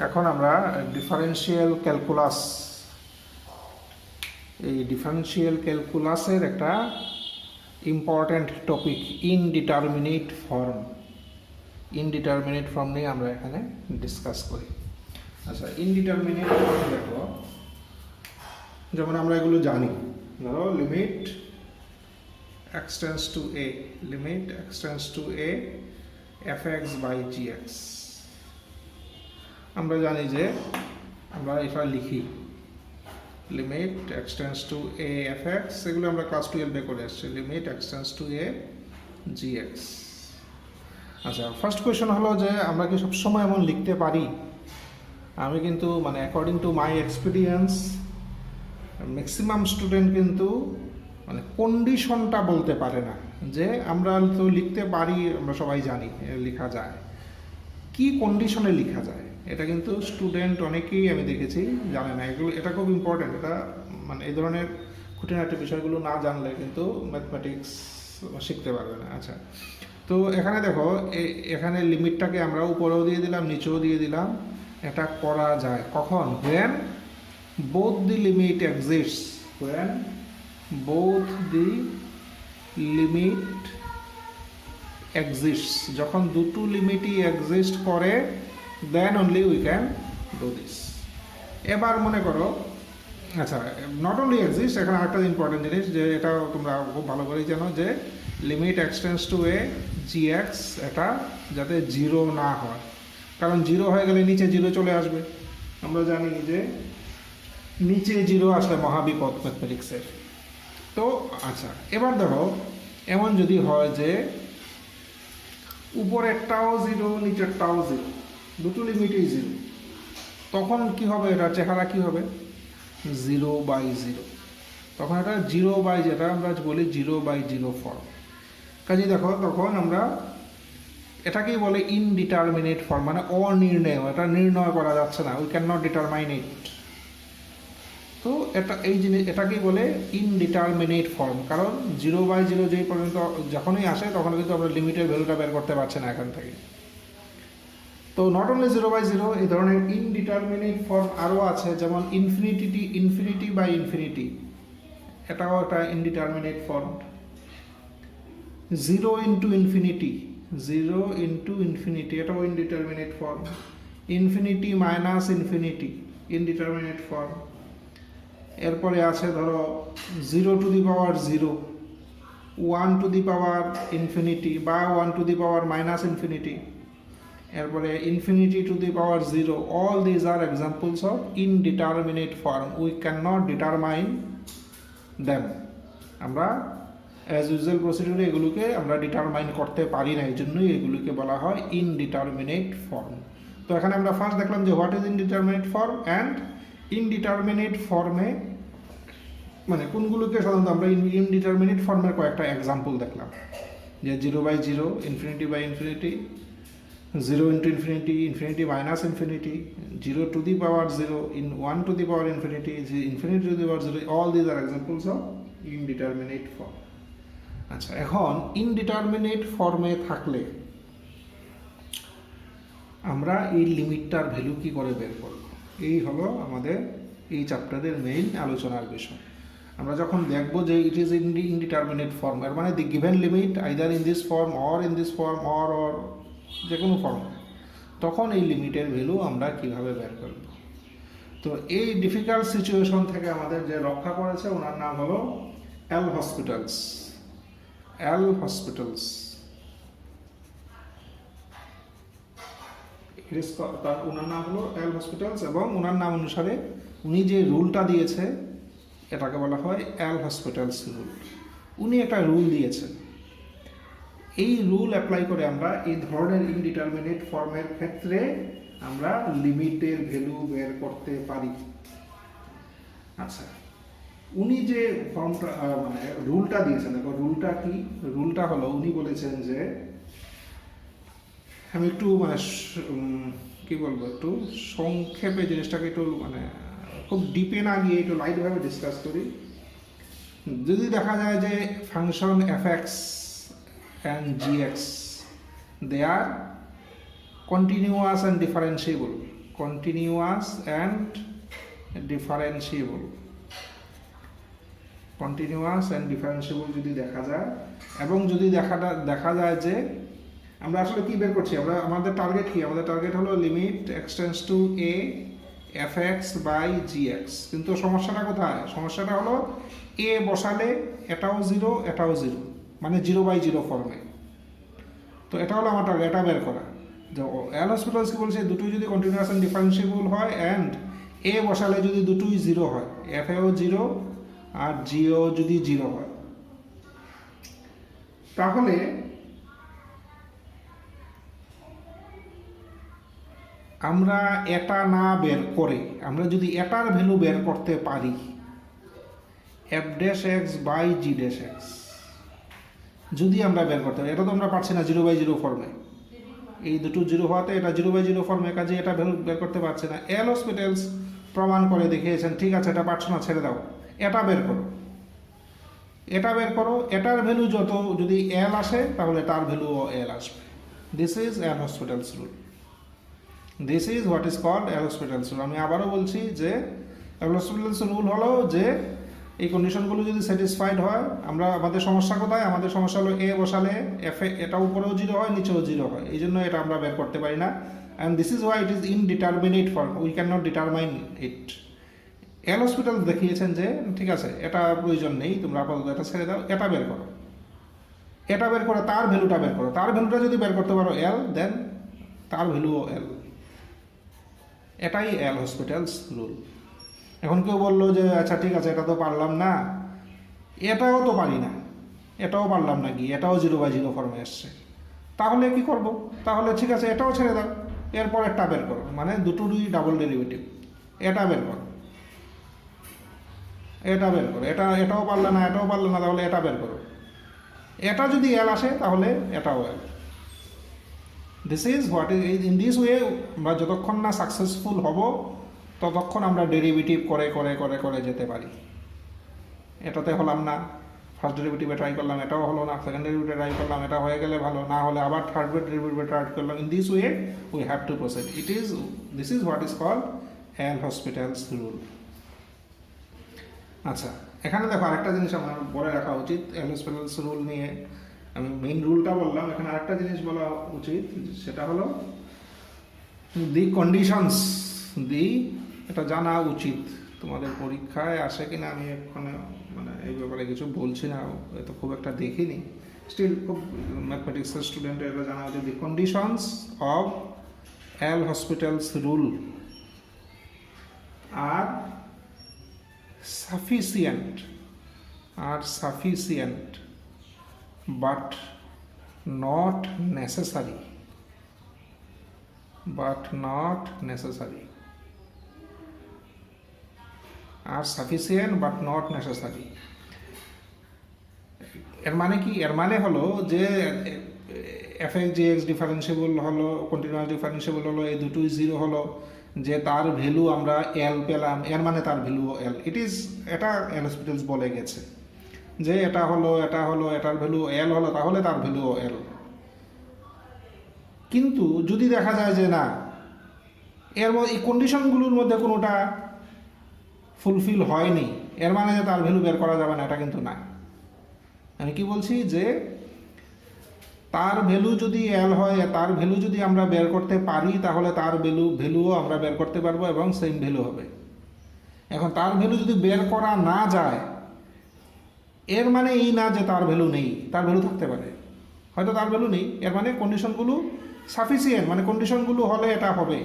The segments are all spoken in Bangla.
এখন আমরা ডিফারেন্সিয়াল ক্যালকুলাস, এই ডিফারেন্সিয়াল ক্যালকুলাসের একটা important topic indeterminate form. Indeterminate form নিয়ে আমরা এখানে ডিসকাস করি। আচ্ছা, ইনডিটারমিনেট ফর্ম দেখো, যেমন আমরা এগুলো জানি, ধরো limit x tends to a, limit x tends to a fx by gx। আমরা জানি যে আমরা এটা লিখি limit x tends to a fx, এগুলো আমরা ক্লাস 12 করে আসছি, limit x tends to a gx। আচ্ছা, ফার্স্ট কোয়েশ্চন হলো যে আমরা কি সবসময় এমন লিখতে পারি? আমি কিন্তু according to my experience maximum student কিন্তু কন্ডিশনটা বলতে পারে না, যে আমরা তো লিখতে পারি, আমরা সবাই জানি লেখা যায়, কি কন্ডিশনে লেখা যায় এটা কিন্তু স্টুডেন্ট অনেকেই আমি দেখেছি জানে না। এগুলো এটা খুব ইম্পর্টেন্ট, এটা এই ধরনের খুঁটিনাটি বিষয়গুলো না জানলে কিন্তু ম্যাথমেটিক্স শিখতে পারবে না। আচ্ছা, তো এখানে দেখো, এখানে লিমিটটাকে আমরা উপরেও দিয়ে দিলাম, নিচেও দিয়ে দিলাম। এটা করা যায় কখন? when both the limit exists, when both the limit exists, যখন দুটো লিমিটই এক্সিস্ট করে then only we can do this। এবার মনে করো, আচ্ছা, নট অনলি এক্সিস্ট, এখানে একটা ইম্পর্টেন্ট জিনিস, যে এটা তোমরা খুব ভালো করেই জানো, যে limit x tends to a gx, এটা যাতে জিরো না হয়, কারণ জিরো হয়ে গেলে নিচে জিরো চলে আসবে। আমরা জানি যে নিচে জিরো আসলে মহাবিপদ ম্যাথমেটিক্সের। তো আচ্ছা, এবার দেখো এমন যদি হয় যে উপরেরটাও জিরো নিচেরটাও জিরো, দুটো লিমিটেই জিরো, তখন কি হবে? এটা চেহারা কি হবে? 0/0। তখন এটা 0/, যেটা আমরা বলি 0/0 ফর্ম। কাজে দেখো, তখন আমরা এটাকেই বলে ইনডিটারমিনেট ফর্ম, অনির্ণয়, এটা নির্ণয় করা যাচ্ছে না, উই ক্যান নট ডিটারমাইন ইট। তো এটা এই জিনিস, এটাকেই বলে ইনডিটারমিনেট ফর্ম, কারণ 0/0 যেই পর্যন্ত যখনই আসে তখন কিন্তু আমরা লিমিটের ভ্যালুটা বের করতে পারছি না এখান থেকে। তো নট অনলি 0/0, এই ধরনের ইনডিটারমিনেট ফর্ম আরও আছে, যেমন ইনফিনিটি বাই ইনফিনিটি, এটাও একটা ইনডিটারমিনেট ফর্ম। 0 ইন্টু ইনফিনিটি, এটাও indeterminate form. Infinity minus infinity, indeterminate form. এরপরে আছে ধরো 0 to the power 0, 1 to the power infinity বা 1 to the power minus infinity, এরপরে infinity to the power 0, all these are examples of indeterminate form, we can not determine them. আমরা অ্যাজ ইউজুয়াল প্রসিডিউরে এগুলোকে আমরা ডিটারমাইন করতে পারি না, এই জন্যই এগুলোকে বলা হয় ইনডিটারমিনেট ফর্ম। তো এখানে আমরা ফার্স্ট দেখলাম যে what is indeterminate form, and indeterminate ফর্মে কোনগুলোকে সাধারণত আমরা ইনডিটারমিনেট ফর্মের কয়েকটা এক্সাম্পল দেখলাম, যে 0/0, infinity by infinity, 0 into infinity, infinity minus infinity, 0 to the power 0, 1 to the power infinity, infinity to the power 0, all these are examples of indeterminate form. আচ্ছা, এখন ইনডিটারমিনেট ফর্মে থাকলে আমরা এই লিমিটটার ভ্যালু কি করে বের করব, এই হলো আমাদের এই চ্যাপ্টারের মেইন আলোচনার বিষয়। আমরা যখন দেখব যে ইট ইজ ইনডিটারমিনেট ফর্ম, এর মানে the given limit either in this form or in this form or যে কোনো ফর্ম, তখন এই লিমিটের ভ্যালু আমরা কিভাবে বের করব। তো এই ডিফিকাল্ট সিচুয়েশন থেকে আমাদের যে রক্ষা করেছে, ওনার নাম হলো এল হসপিটালস। ওনার নাম হলো এল হসপিটালস, এবং ওনার নাম অনুসারে উনি যে রুলটা দিয়েছে এটাকে বলা হয় এল হসপিটালস রুল। উনি একটা রুল দিয়েছেন, এই রুল অ্যাপ্লাই করে আমরা এই ধরনের ইনডিটারমিনেট ফর্মের ক্ষেত্রে আমরা লিমিটের ভ্যালু বের করতে পারি। আচ্ছা, উনি যে ফর্মটা রুলটা দিয়েছেন, দেখো রুলটা কি? রুলটা হলো, উনি বলেছেন যে, আমি একটু কি বলবো, একটু সংক্ষেপে জিনিসটাকে একটু খুব ডিপে না গিয়ে একটু লাইটভাবে ডিসকাস করি। যদি দেখা যায় যে function fx and gx, they are continuous and differentiable, continuous and differentiable. Continuous and differentiable যদি দেখা যায়, এবং যদি দেখা যায় যে আমরা আসলে কি বের করছি, আমাদের টার্গেট কি, আমাদের টার্গেট হলো limit x tends to a f x by g x. কিন্তু সমস্যাটা কোথায়, সমস্যাটা হলো এ বসালে এটাও জিরো এটাও জিরো, মানে 0/0 ফর্মে। তো এটা হলো আমার টার্গেট, এটা বের করা। এল হসপিটালস কি বলছে, দুটোই যদি কন্টিনিউয়াস অ্যান্ড ডিফারেন্সিয়েবল হয় অ্যান্ড এ বসালে যদি দুটোই জিরো হয়, এফ এও জিরো আর জিও যদি জিরো হয়, তাহলে আমরা এটা না বের করে আমরা যদি এটার ভ্যালু বের করতে পারি, f dash x by g dash x যদি আমরা বের করতে পারি, এটা তো আমরা পারছি না 0/0 ফর্মে, এই দুটো জিরো হওয়াতে এটা 0/0 ফর্মে, কাজে এটা ভ্যালু বের করতে পারছে না। এল হসপিটালস প্রমাণ করে দেখিয়েছেন, ঠিক আছে এটা পারছো না, ছেড়ে দাও, এটা বের করো, এটা বের করো, এটার ভ্যালু যত যদি এল আসে তাহলে তার ভ্যালুও এল আসবে। This is L Hospital's rule, this is what is called L Hospital's rule. আমি আবারও বলছি যে এল হসপিটালস রুল হলো যে এই কন্ডিশনগুলো যদি স্যাটিসফাইড হয়, আমাদের সমস্যা কোথায়, আমাদের সমস্যা হলো এ বসালে এফ এটা উপরেও জিরো হয় নিচেও জিরো হয়, এই জন্য এটা আমরা বের করতে পারি না। And this is why it is indeterminate form, we can not determine it. L hospital দেখিয়েছেন যে ঠিক আছে এটা প্রয়োজন নেই, তোমরা আপাতত এটা ছেড়ে দাও, এটা বের করো, এটা বের করে তার ভ্যালুটা বের করো, তার ভ্যালুটা যদি বের করতে পারো এল, দেন তার ভ্যালুও এল। এটাই এল হসপিটালস রুল। এখন কেউ বললো যে আচ্ছা ঠিক আছে এটা তো পারলাম না, এটাও তো পারি না, এটাও পারলাম না, কি এটাও 0/0 ফর্মে এসছে, তাহলে কি করব, তাহলে ঠিক আছে এটাও ছেড়ে দাও, এরপর একটা বের করো, মানে দুটোরই ডাবল ডেরিভেটিভ, এটা বের করো, এটা বের করো, এটাও পারলে না এটাও পারলে না, তাহলে এটা বের করো, এটা যদি এল আসে তাহলে এটাও L. This is what is in this way আমরা যতক্ষণ না সাকসেসফুল হব ততক্ষণ আমরা ডেরিভেটিভ করে করে করে করে যেতে পারি। এটাতে হলাম না, ফার্স্ট ডেরিভেটিভে ট্রাই করলাম, এটাও হলো না, সেকেন্ড ডেরিভেটিভে ট্রাই করলাম, এটা হয়ে গেলে ভালো, না হলে আবার থার্ড ডেরিভেটিভে ট্রাই করলাম। In this way we have to proceed. This is what is called L Hospital's rule. আচ্ছা, এখানে দেখো আরেকটা জিনিস আমার বলে রাখা উচিত এল হসপিটালস রুল নিয়ে। আমি মেইন রুলটা বললাম, এখানে আরেকটা জিনিস বলা উচিত, সেটা হলো দি কন্ডিশনস, এটা জানা উচিত। তোমাদের পরীক্ষায় আসে কিনা আমি এখানে মানে এই ব্যাপারে কিছু বলছি না, এত খুব একটা দেখিনি, স্টিল খুব ম্যাথমেটিক্সের স্টুডেন্টের এটা জানা উচিত। The conditions of L Hospital's rule আর sufficient but not necessary, are sufficient but not necessary। এর মানে কি, এর মানে হলো যে F x g x differentiable হলো, কন্টিনিউয়াস ডিফারেন্সিয়েবল হলো, এই দুটোই জিরো হলো, যে তার ভ্যালু আমরা এল পেলাম, এর মানে তার ভ্যালুও এল। এটা এল হসপিটালস বলে গেছে যে এটা হলো এটার ভ্যালু এল হলো, তাহলে তার ভ্যালুও এল। কিন্তু যদি দেখা যায় যে না, এই কন্ডিশনগুলোর মধ্যে কোনোটা ফুলফিল হয়নি, এর মানে যে তার ভ্যালু বের করা যাবে না, এটা কিন্তু না। আমি কি বলছি যে তার ভ্যালু যদি এল হয়, তার ভ্যালু যদি আমরা বের করতে পারি, তাহলে তার ভ্যালুও আমরা বের করতে পারবো এবং সেম ভ্যালু হবে। এখন তার ভ্যালু যদি বের করা না যায়, এর মানে এই না যে তার ভ্যালু নেই, তার ভ্যালু থাকতে পারে, হয়তো তার ভ্যালু নেই, এর মানে কন্ডিশনগুলো সাফিসিয়েন্ট, মানে কন্ডিশনগুলো হলে এটা হবে,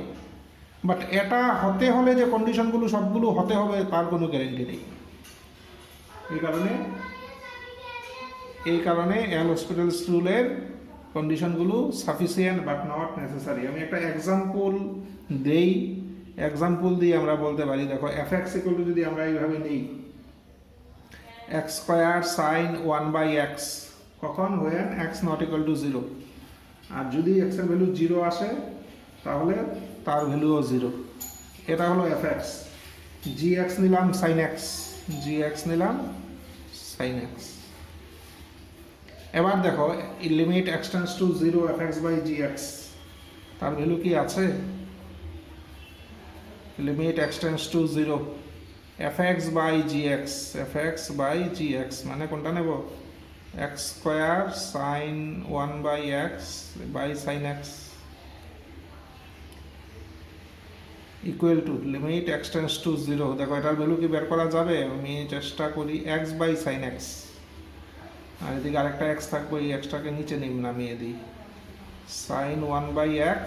বাট এটা হতে হলে যে কন্ডিশনগুলো সবগুলো হতে হবে তার কোনো গ্যারেন্টি নেই। এই কারণে এল হসপিটালস রুলের কন্ডিশনগুলো সাফিসিয়েন্ট বাট নট নেসেসারি। আমি একটা এক্সাম্পল দেই, এক্সাম্পল দিয়ে আমরা বলতে পারি। দেখো এফ এক্স ইকুয়াল টু যদি আমরা এইভাবে নিই, এক্স স্কোয়ার সাইন 1/x, কখন when x not equal to 0, আর যদি এক্স এর ভ্যালু 0 আসে তাহলে তার ভ্যালুও 0। এটা হলো এফ এক্স। জি এক্স নিলাম সাইন এক্স, নিলাম সাইন এক্স। এবার দেখো limit x tends to 0 f x by g x, তার ভ্যালু কি আছে? Limit x tends to 0 fx by gx, fx by gx মানে কোনটা নেব, x square sin 1 by x by sin x equal to limit x tends to 0। দেখো এটার ভ্যালু কি বের করা যাবে, আমি চেষ্টা করি x বাই sin x, আর এদিকে আরেকটা x থাকবে, এই xটাকে নিচে নামিয়ে দিই, sin 1 বাই x।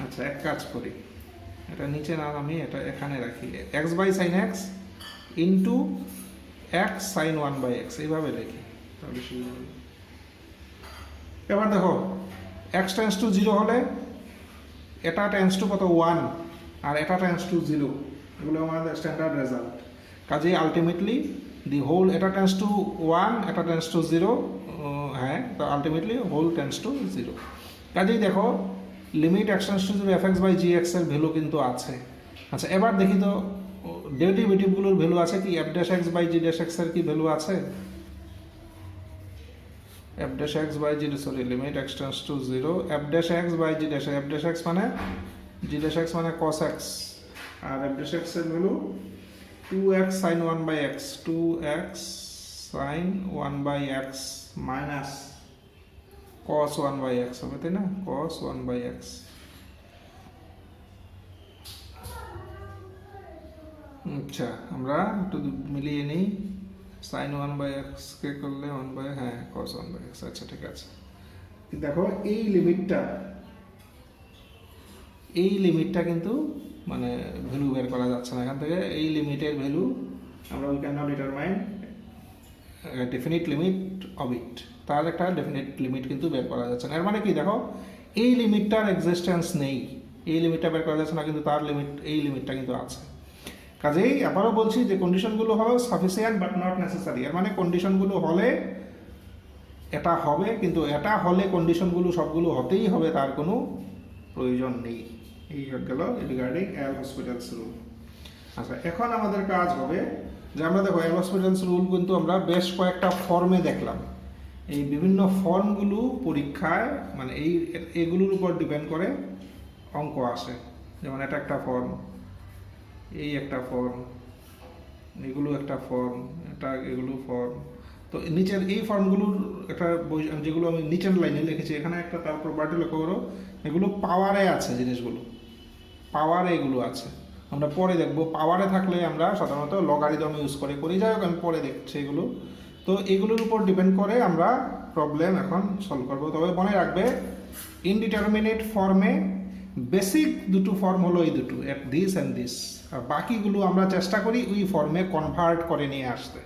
আচ্ছা এক কাজ করি, এটা নিচে না নামিয়ে এটা এখানে রাখি, x by sin x into x sin 1 by x এইভাবে লিখি তাহলে সুবিধা হবে। এবার দেখো x টেন্ডস টু 0 হলে এটা টেন্ডস টু কত 1 আর এটা টেন্ডস টু 0, এগুলো আমাদের স্ট্যান্ডার্ড রেজাল্ট। কাজেই আলটিমেটলি দি হোল, এটা টেন্ডস টু 1 এটা টেন্ডস টু 0, হ্যাঁ তো আলটিমেটলি হোল টেন্ডস টু 0। কাজেই দেখো limit x tends to 0 fx by gx এর ভ্যালু কিন্তু আছে। আচ্ছা এবার দেখি তো ডেরিভেটিভগুলোর ভ্যালু আছে কি, f dash x by g dash x এর কি ভ্যালু আছে, f dash x by g, sorry, limit x tends to 0 f dash x by g dash, f dash x মানে g dash x মানে cos x, আর f dash x এর value 2x sin 1 by x, 2x sin 1 by x minus cos 1 by x হবে, তাই না, cos 1 by x। আচ্ছা আমরা একটু মিলিয়ে নিই, sin 1 by x কে করলে 1 by, হ্যাঁ cos 1 by x। আচ্ছা ঠিক আছে, দেখো এই লিমিটটা কিন্তু মানে ভ্যালু বের করা যাচ্ছে না এখান থেকে, এই লিমিটের ভ্যালু আমরা we can not determine definite limit of it, তার একটা ডেফিনিট লিমিট কিন্তু বের করা যাচ্ছে না। এর মানে কি দেখো এই লিমিটটার এক্সিস্টেন্স নেই, এই লিমিটটা বের করা যাচ্ছে না, কিন্তু তার লিমিট, এই লিমিটটা কিন্তু আছে। কাজেই আবারও বলছি যে কন্ডিশনগুলো হলো সাফিসিয়েন্ট বাট নট নেসেসারি। এর মানে কন্ডিশনগুলো হলে এটা হবে, কিন্তু এটা হলে কন্ডিশনগুলো সবগুলো হতেই হবে তার কোনো প্রয়োজন নেই। এই হয়ে গেল রিগার্ডিং এল হসপিটালস রুল। আচ্ছা এখন আমাদের কাজ হবে যে আমরা দেখো এল হসপিটালস রুল কিন্তু আমরা বেশ কয়েকটা ফর্মে দেখলাম, এই বিভিন্ন ফর্মগুলো পরীক্ষায় মানে এগুলোর উপর ডিপেন্ড করে অঙ্ক আসে। যেমন এটা একটা ফর্ম, এই একটা ফর্ম, এগুলো একটা ফর্ম, এগুলো ফর্ম। তো নিচের এই ফর্মগুলোর একটা যেগুলো আমি নিচের লাইনে লিখেছি এখানে একটা, তার প্রপার্টি লক্ষ্য করো, এগুলো পাওয়ারে আছে, জিনিসগুলো পাওয়ারে এগুলো আছে, আমরা পরে দেখবো। পাওয়ারে থাকলে আমরা সাধারণত লগারিদম ইউজ করি, যাই হোক আমি পরে দেখছি এগুলো। তো এগুলোর উপর ডিপেন্ড করে আমরা প্রবলেম এখন সলভ করবো। তবে মনে রাখবে ইনডিটারমিনেট ফর্মে বেসিক দুটো ফর্ম হলো এই দুটো, দিস অ্যান্ড দিস, আর বাকিগুলো আমরা চেষ্টা করি ওই ফর্মে কনভার্ট করে নিয়ে আসতে,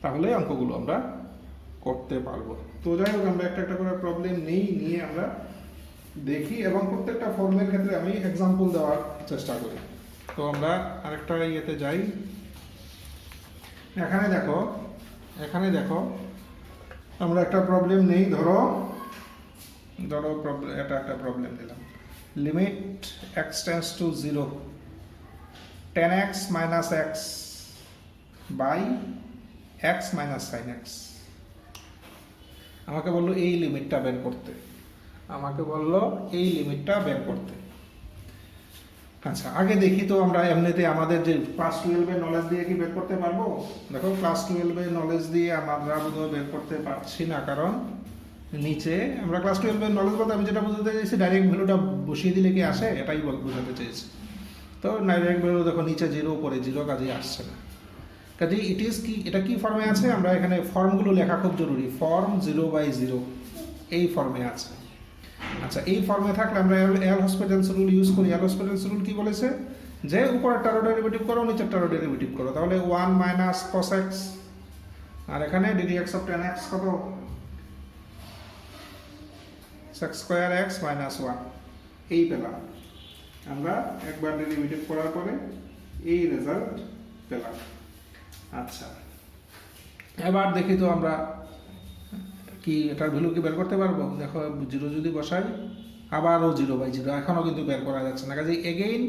তাহলে অঙ্কগুলো আমরা করতে পারবো। তো যাই হোক আমরা একটা করে প্রবলেম নিয়ে আমরা দেখি, এবং প্রত্যেকটা ফর্মের ক্ষেত্রে আমি এক্সাম্পল দেওয়ার চেষ্টা করি। তো আমরা আরেকটা ইয়েতে যাই, এখানে দেখো আমরা একটা প্রবলেম নেই, ধরো এটা একটা প্রবলেম দিলাম, limit x tends to 0 10x minus x by x minus sin x। আমাকে বললো এই লিমিটটা বের করতে, আচ্ছা আগে দেখি তো আমরা এমনিতে আমাদের যে ক্লাস 12 এর নলেজ দিয়ে কি বের করতে পারবো। দেখো ক্লাস 12 এর নলেজ দিয়ে আমরা বোধহয় বের করতে পারছি না, কারণ নিচে আমরা ক্লাস 12 এর নলেজ বলতে আমি যেটা বোঝাতে চাইছি ডাইরেক্ট ভ্যালুটা বসিয়ে দিলে কি আসে, এটাই বোঝাতে চেয়েছি। তো ডাইরেক্ট ভ্যালু দেখো নিচে 0 উপরে 0, কাজেই আসছে না। কাজেই এটা কি ফর্মে আছে, আমরা এখানে ফর্মগুলো লেখা খুব জরুরি। ফর্ম 0/0 এই ফর্মে আছে। আচ্ছা এই ফর্মে থাকলে আমরা এল হসপিটালস রুল ইউজ করি। এল হসপিটালস রুল কি বলেছে যে উপরেরটারও ডেরিভেটিভ করো, নিচেরটারও ডেরিভেটিভ করো, তাহলে 1 মাইনাস cos x, আর এখানে ddx অফ 10x কত, sec স্কয়ার x মাইনাস 1, এই পেলাম আমরা একবার ডেরিভেটিভ করার পরে এই রেজাল্ট পেলাম। আচ্ছা এবার দেখি তো আমরা কি এটার ভ্যালু কি বের করতে পারবো। দেখো 0 যদি বসাই আবারও 0/0, এখনও কিন্তু বের করা যাচ্ছে না। কাজে again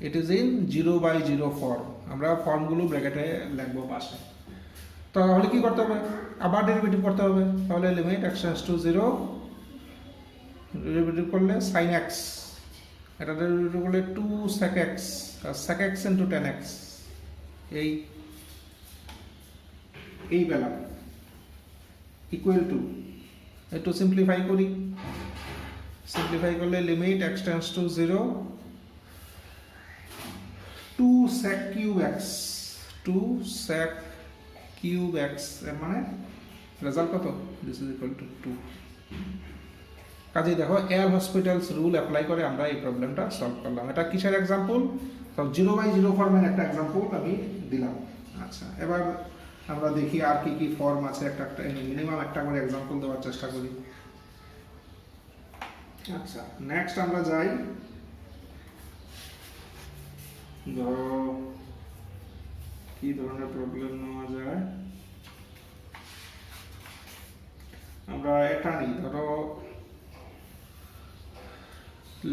it is in 0/0 form, আমরা ফর্মগুলো ব্র্যাকেটে লিখবো পাশে। তাহলে কি করতে হবে, আবার ডেরিভেটিভ করতে হবে। তাহলে limit x tends to 0 derivative করলে sin x, এটা ডেরিভেটিভ করলে 2 sec x, আর sec x into tan x, এই পেলাম ইকুয়াল টু, একটু সিম্পলিফাই করি, সিম্পলিফাই করলে limit x tends to 0 2 sec cube x, 2 sec cube x, এর মানে রেজাল্ট কত? This is equal to 2। কাজেই দেখো এল হসপিটালস রুল অ্যাপ্লাই করে আমরা এই প্রবলেমটা সলভ করলাম। এটা কিসের এক্সাম্পল? তো 0/0 ফর্মের একটা এক্সাম্পল আমি দিলাম। আচ্ছা, এবার আমরা দেখি আর কি কি ফর্ম আছে, একটা মিনিমাম একটা করে এক্সাম্পল দেওয়ার চেষ্টা করি। আচ্ছা, নেক্সট আমরা যাই, ধরো কি ধরনের প্রবলেম নেওয়া যায়, আমরা এটা নিই, ধরো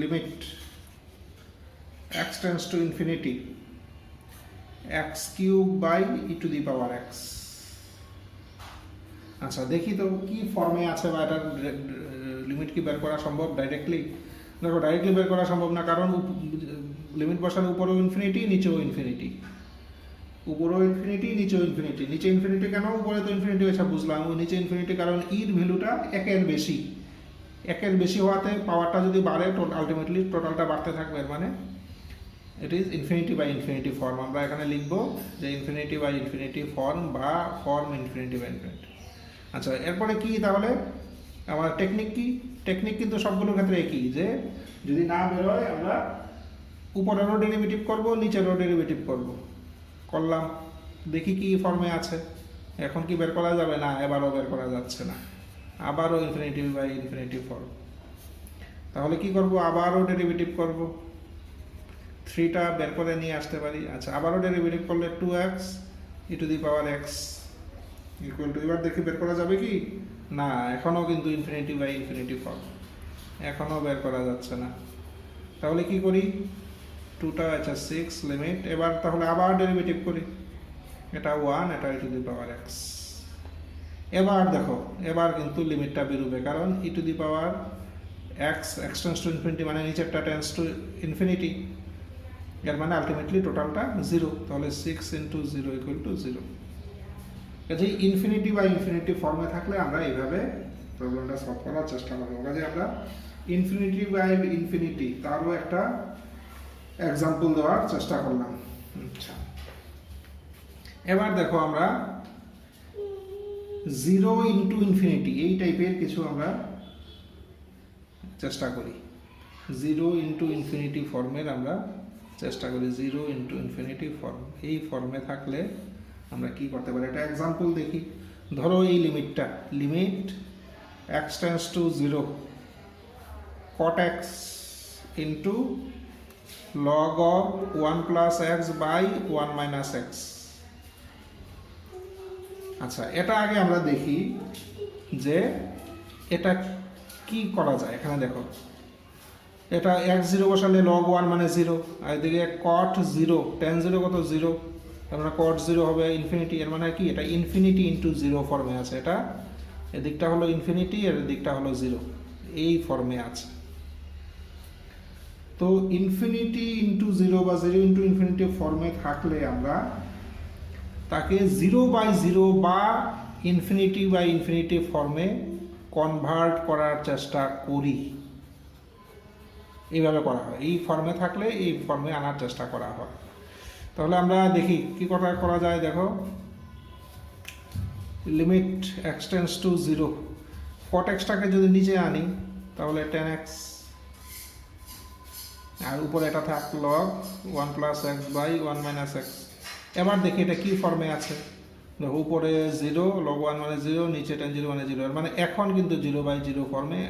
limit x tends to infinity x cube by e to the power x। আচ্ছা, দেখি তো কি ফর্মে আছে, বা এটার লিমিট কি বের করা সম্ভব ডাইরেক্টলি? দেখো ডাইরেক্টলি বের করা সম্ভব না, কারণ লিমিট বসানো উপরেও ইনফিনিটি, নিচেও ইনফিনিটি, উপরেও ইনফিনিটি, নিচেও ইনফিনিটি। নিচে ইনফিনিটি কেন, উপরে তো ইনফিনিটি হয়েছে বুঝলাম, নিচে ইনফিনিটি কারণ ইর ভ্যালুটা একের বেশি, একের বেশি হওয়াতে পাওয়ারটা যদি বাড়ে আলটিমেটলি টোটালটা বাড়তে থাকবে, এর মানে it is infinity by infinity form. আমরা এখানে লিখব যে ইনফিনিটি বাই ইনফিনিটি ফর্ম বা ফর্ম ইনফিনিটি বাই ইনফিনিটি। আচ্ছা, এরপরে কি তাহলে আমার টেকনিক কি? টেকনিক কিন্তু সবগুলোর ক্ষেত্রে একই, যে যদি না বেরোয় আমরা উপরেরও ডেরিভেটিভ করব, নিচেরও ডেরিভেটিভ করব, করলাম, দেখি কি ফর্মে আছে। এখন কি বের করা যাবে? না, এবারও বের করা যাচ্ছে না, আবারও ইনফিনিটি বাই ইনফিনিটি ফর্ম। তাহলে কি করব? আবারও ডেরিভেটিভ করব, 3টা বের করে নিয়ে আসতে পারি। আচ্ছা, আবারও ডেরিভেটিভ করলে 2x e to the power x equal to, এবার দেখি বের করা যাবে কি না, এখনও কিন্তু ইনফিনিটি বাই ইনফিনিটি ফর্ম, এখনও বের করা যাচ্ছে না। তাহলে কি করি? 2টা আচ্ছা 6 লিমিট, এবার তাহলে আবার ডেরিভেটিভ করি, এটা 1, এটা e to the power x। এবার দেখো, এবার কিন্তু লিমিটটা বেরোবে, কারণ e to the power x tends to infinity মানে নিচেরটা টেন্ডস টু ইনফিনিটি, এর মানে আলটিমেটলি টোটালটা 0। তাহলে 6 ইন্টু 0 ইকুয়াল টু 0। কাজে ইনফিনিটি বা ইনফিনিটি ফর্মে থাকলে আমরা এইভাবে প্রবলেমটা সলভ করার চেষ্টা করবো। কাজে আমরা ইনফিনিটি বাই ইনফিনিটি তারও একটা এক্সাম্পল দেওয়ার চেষ্টা করলাম। আচ্ছা, এবার দেখো আমরা 0 ইন্টু ইনফিনিটি এই টাইপের কিছু আমরা চেষ্টা করি, 0 ইন্টু ইনফিনিটি ফর্মের আমরা চেষ্টা করি, 0 ইন্টু ইনফিনিটি ফর্ম। এই ফর্মে থাকলে আমরা কি করতে পারি, একটা এক্সাম্পল দেখি। ধরো এই লিমিটটা, limit x tends to 0 cot x into log of 1 plus x by 1 minus x। আচ্ছা, এটা আগে আমরা দেখি যে এটা কি করা যায়। এখানে দেখো, এটা x0 বসালে log 1 মানে 0, আর এদিকে cot 0 tan 0 কত 0, তার মানে cot 0 হবে ইনফিনিটি, এর মানে কি এটা ইনফিনিটি ইন্টু 0 ফর্মে আছে, এটা এদিকটা হলো ইনফিনিটি এর দিকটা হলো 0, এই ফর্মে আছে। তো ইনফিনিটি ইন্টু 0 বা 0 ইন্টু ইনফিনিটি ফর্মে থাকলে আমরা তাকে 0/0 বা ইনফিনিটি বাই ইনফিনিটি ফর্মে কনভার্ট করার চেষ্টা করি, এইভাবে করা হয়। এই ফর্মে থাকলে এই ফর্মে আনার চেষ্টা করা হয়। তাহলে আমরা দেখি কি করা যায়। দেখো, limit x tends to 0 cot x-টাকে যদি নিচে আনি তাহলে tan x, আর উপরে এটা থাক log 1 plus x by 1 minus x। এবার দেখি এটা কি ফর্মে আছে। দেখো, উপরে 0 log 1 মানে 0, নিচে tan 0 মানে 0, এর মানে এখন কিন্তু 0/0 ফর্মে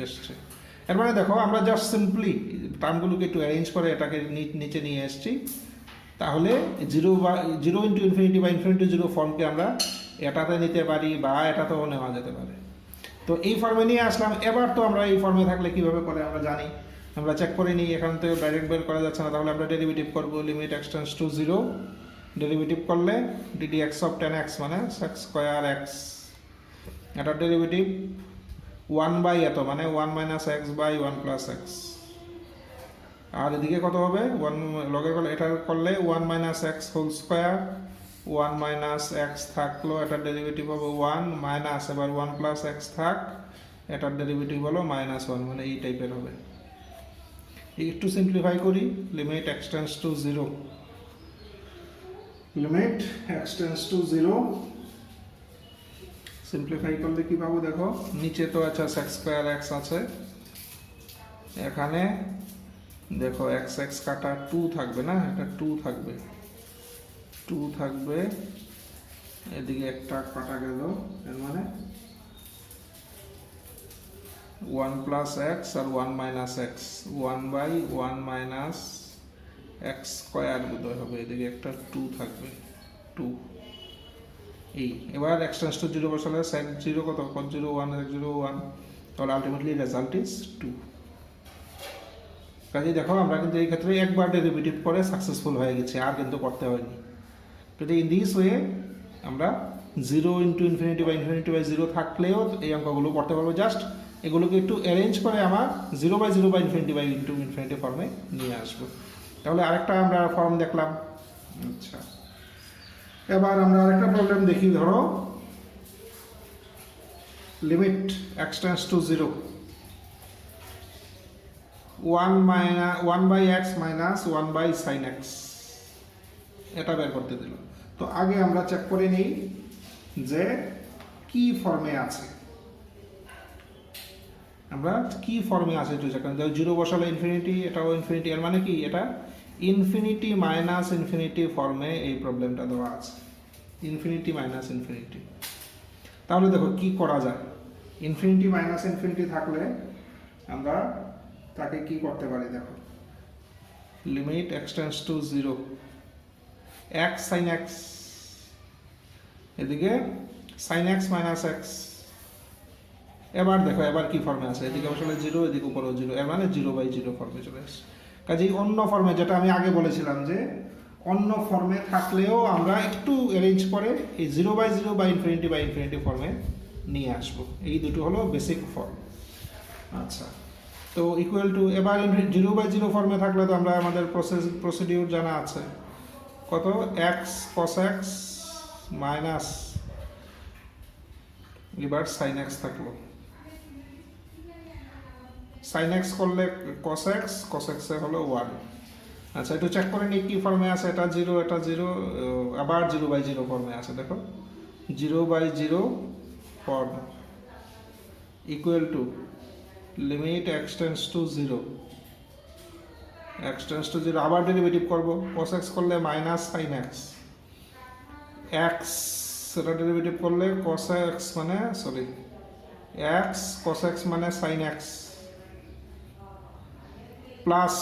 এসছে। এর মানে দেখো, আমরা জাস্ট সিম্পলি টার্মগুলোকে একটু অ্যারেঞ্জ করে এটাকে নিচে নিয়ে এসেছি। তাহলে 0 ইন্টু ইনফিনিটি বা ইনফিনিটি 0 ফর্মকে আমরা এটাতে নিতে পারি বা এটাতেও নেওয়া যেতে পারে। তো এই ফর্মে নিয়ে আসলাম। এবার তো আমরা এই ফর্মে থাকলে কিভাবে করে আমরা জানি, আমরা চেক করে নিই। এখান থেকে ডাইরেক্ট বের করা যাচ্ছে না, তাহলে আমরা ডেরিভেটিভ করব। Limit x tends to 0 derivative করলে ddx অফ tan x মানে sec স্কয়ার x, এটার ডেরিভেটিভ ওয়ান বাই এত মানে 1 minus x by 1 plus x. আর এদিকে কত হবে, ওয়ান লগের করলে এটা করলে 1 minus x whole square, 1 minus x থাকলো, এটার ডেরিভেটিভ হবে 1 মাইনাস, এবার 1 প্লাস এক্স থাক, এটার ডেরিভেটিভ হলো -1, মানে এই টাইপের হবে। একটু সিম্পলিফাই করি, limit x tends to 0, limit x tends to 0, simplify করলে কি পাবো দেখো, নিচে তো আছে সেক স্কোয়ার এক্স আছে, এখানে দেখো এক্স এক্স কাটা 2 থাকবে না, এটা 2 থাকবে, 2 থাকবে, এদিকে একটা কাটা গেল, এর মানে 1 প্লাস এক্স আর 1 minus x, 1 by 1 minus x square বোধহয় হবে, এদিকে একটা 2 থাকবে, 2 এই। এবার এক্স টেন্ডস টু 0 বসালে সেক 0 কত, cos 0 1 sec 0 1, তাহলে আলটিমেটলি রেজাল্ট ইজ 2। কাজে দেখো আমরা কিন্তু এই ক্ষেত্রে একবার ডেরিভেটিভ করে সাকসেসফুল হয়ে গেছে, আর কিন্তু করতে হয়নি। কিন্তু ইন দিস ওয়ে আমরা 0 ইন্টু ইনফিনিটি বা ইনফিনিটি বাই 0 থাকলেও এই অঙ্কগুলো করতে পারবো, জাস্ট এগুলোকে একটু অ্যারেঞ্জ করে আমার 0 বাই 0 বা ইনফিনিটি বাই ইন্টু ইনফিনিটি ফর্মে নিয়ে আসবো। তাহলে আরেকটা আমরা ফর্ম দেখলাম। আচ্ছা, এবার আমরা আরেকটা প্রবলেম দেখি, ধরো limit x tends to 0, 1 by x minus 1 by sine x, এটা বের করতে দিল। তো আগে আমরা চেক করে নিই যে কি ফর্মে আছে, আমরা কি ফর্মে আছে একটু চেক করি। 0 বসালে ইনফিনিটি, এটাও ইনফিনিটি, এর মানে কি এটা ইনফিনিটি মাইনাস ইনফিনিটি ফর্মে এই প্রবলেমটা দেওয়া আছে, ইনফিনিটি মাইনাস ইনফিনিটি। তাহলে দেখো কি করা যায়, ইনফিনিটি মাইনাস ইনফিনিটি থাকলে আমরা তাকে কি করতে পারি, দেখো limit x tends to 0, x sine x, এদিকে সাইন এক্স মাইনাস এক্স। এবার দেখো এবার কি ফর্মে আছে, এদিকে আসলে 0, এদিকে উপরেও 0, এর মানে 0 বাই 0 ফর্মে চলে আসে। কাজেই অন্য ফর্মে, যেটা আমি আগে বলেছিলাম যে অন্য ফর্মে থাকলেও আমরা একটু অ্যারেঞ্জ করে এই 0 বাই 0 বা ইনফিনিটি ফর্মে নিয়ে আসবো। এই দুটো হলো বেসিক ফর্ম। আচ্ছা, তো ইকুয়াল টু, এবার 0 বাই 0 ফর্মে থাকলে তো আমরা আমাদের প্রসিডিউর জানা আছে, কত এক্স কস এক্স মাইনাস, এবার সাইন এক্স থাকলো, সাইন এক্স করলে কস এক্স এ হলো 1। আচ্ছা, একটু চেক করে নিই কি ফর্মে আছে, এটা 0, এটা 0, আবার 0 বাই 0 ফর্মে আছে, দেখো 0 by 0 form equal to limit x tends to 0, x tends to 0, আবার ডেরিভেটিভ করবো, cos x করলে মাইনাস সাইন এক্স, এক্স সেটা ডেরিভেটিভ করলে cos x মানে সরি এক্স cos x মানে সাইন এক্স প্লাস,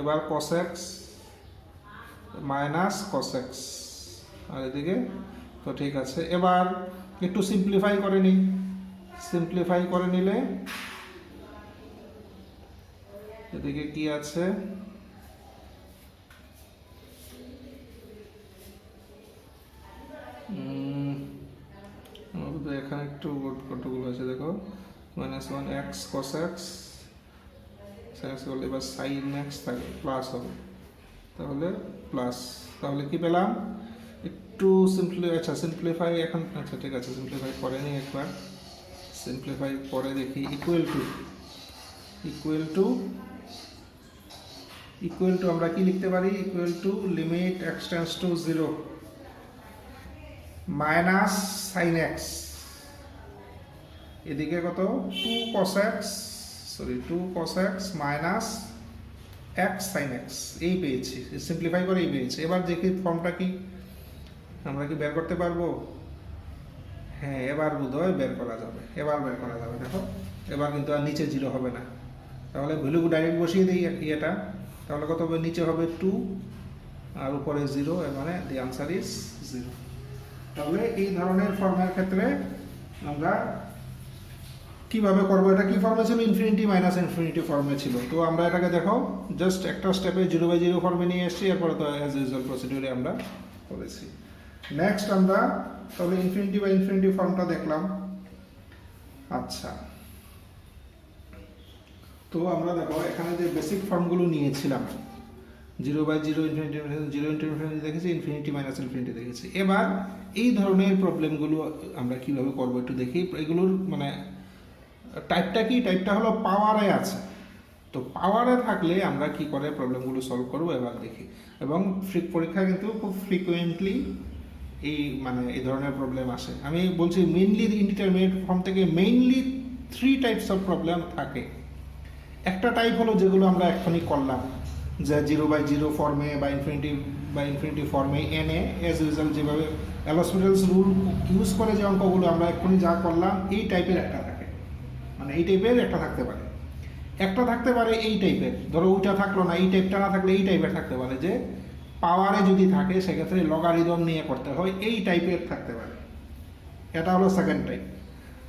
এবার cos x minus cos x, আর এদিকে তো ঠিক আছে। এবার একটু সিম্পলিফাই করে নিই, সিম্পলিফাই করে নিলে এদিকে কি আছে, এখানে একটু কতগুলো আছে দেখো, -1 এক্স cos x, এবার সাইন এক্স থাকে প্লাস হবে, তাহলে প্লাস, তাহলে কি পেলাম একটু সিম্পলিফাই এখন, আচ্ছা ঠিক আছে সিম্পলিফাই করে নিই একবার, সিম্পলিফাই করে দেখি, ইকুয়াল টু আমরা কি লিখতে পারি, equal to limit x tends to 0 minus sine x, এদিকে কত 2 cos x minus x sine x, এই পেয়েছি, সিম্পলিফাই করে এই পেয়েছি। এবার দেখি ফর্মটা কি আমরা কি বের করতে পারবো, হ্যাঁ এবার বোধহয় বের করা যাবে, দেখো এবার কিন্তু আর নিচে 0 হবে না, তাহলে ভ্যালু ডাইরেক্ট বসিয়ে দিই এটা, তাহলে কত হবে, নিচে হবে 2 আর উপরে 0, এর মানে দি আনসার ইজ 0। তাহলে এই ধরনের ফর্মের ক্ষেত্রে আমরা কিভাবে করবো, এটা কি ফর্মে ছিল, ইনফিনিটি মাইনাস ইনফিনিটি ফর্মে ছিল। তো আমরা এটাকে দেখো জাস্ট একটা স্টেপে 0 বাই 0 ফর্মে নিয়ে এসেছি, এরপরে তো অ্যাজ ইউজুয়াল প্রসিডিউরে আমরা করেছি। নেক্সট আমরা তাহলে ইনফিনিটি বাই ইনফিনিটি ফর্মটা দেখলাম, আচ্ছা, তো আমরা দেখো এখানে যে বেসিক ফর্মগুলো নিয়েছিলাম, 0/0 ইনফিনিটি, 0 ইন্টু ইনফিনিটি দেখেছি, ইনফিনিটি মাইনাস ইনফিনিটি দেখেছি। এবার এই ধরনের প্রবলেমগুলো আমরা কীভাবে করবো একটু দেখি। এগুলোর মানে টাইপটা কি? টাইপটা হলো পাওয়ারে আছে। তো পাওয়ারে থাকলে আমরা কি করে প্রবলেমগুলো সলভ করবো এবার দেখি। এবং পরীক্ষা কিন্তু খুব ফ্রিকুয়েন্টলি এই ধরনের প্রবলেম আসে। আমি বলছি মেইনলি ইনডিটারমিনেট ফর্ম থেকে মেইনলি 3 টাইপস অফ প্রবলেম থাকে। একটা টাইপ হলো যেগুলো আমরা এখনই করলাম, যে 0/0 ফর্মে বা ইনফিনিটি ফর্মে এনে অ্যাজ ইউজুয়াল যেভাবে অ্যালসপিটালস রুল ইউজ করে যে অঙ্কগুলো আমরা এখনই যা করলাম এই টাইপের একটা থাকে, মানে এই টাইপের একটা থাকতে পারে। একটা থাকতে পারে এই টাইপের, ধরো ওইটা থাকলো না, এই টাইপটা না থাকলে এই টাইপের থাকতে পারে, যে পাওয়ারে যদি থাকে সেক্ষেত্রে লগারিদম নিয়ে করতে হয়, এই টাইপের থাকতে পারে। এটা হলো সেকেন্ড টাইপ।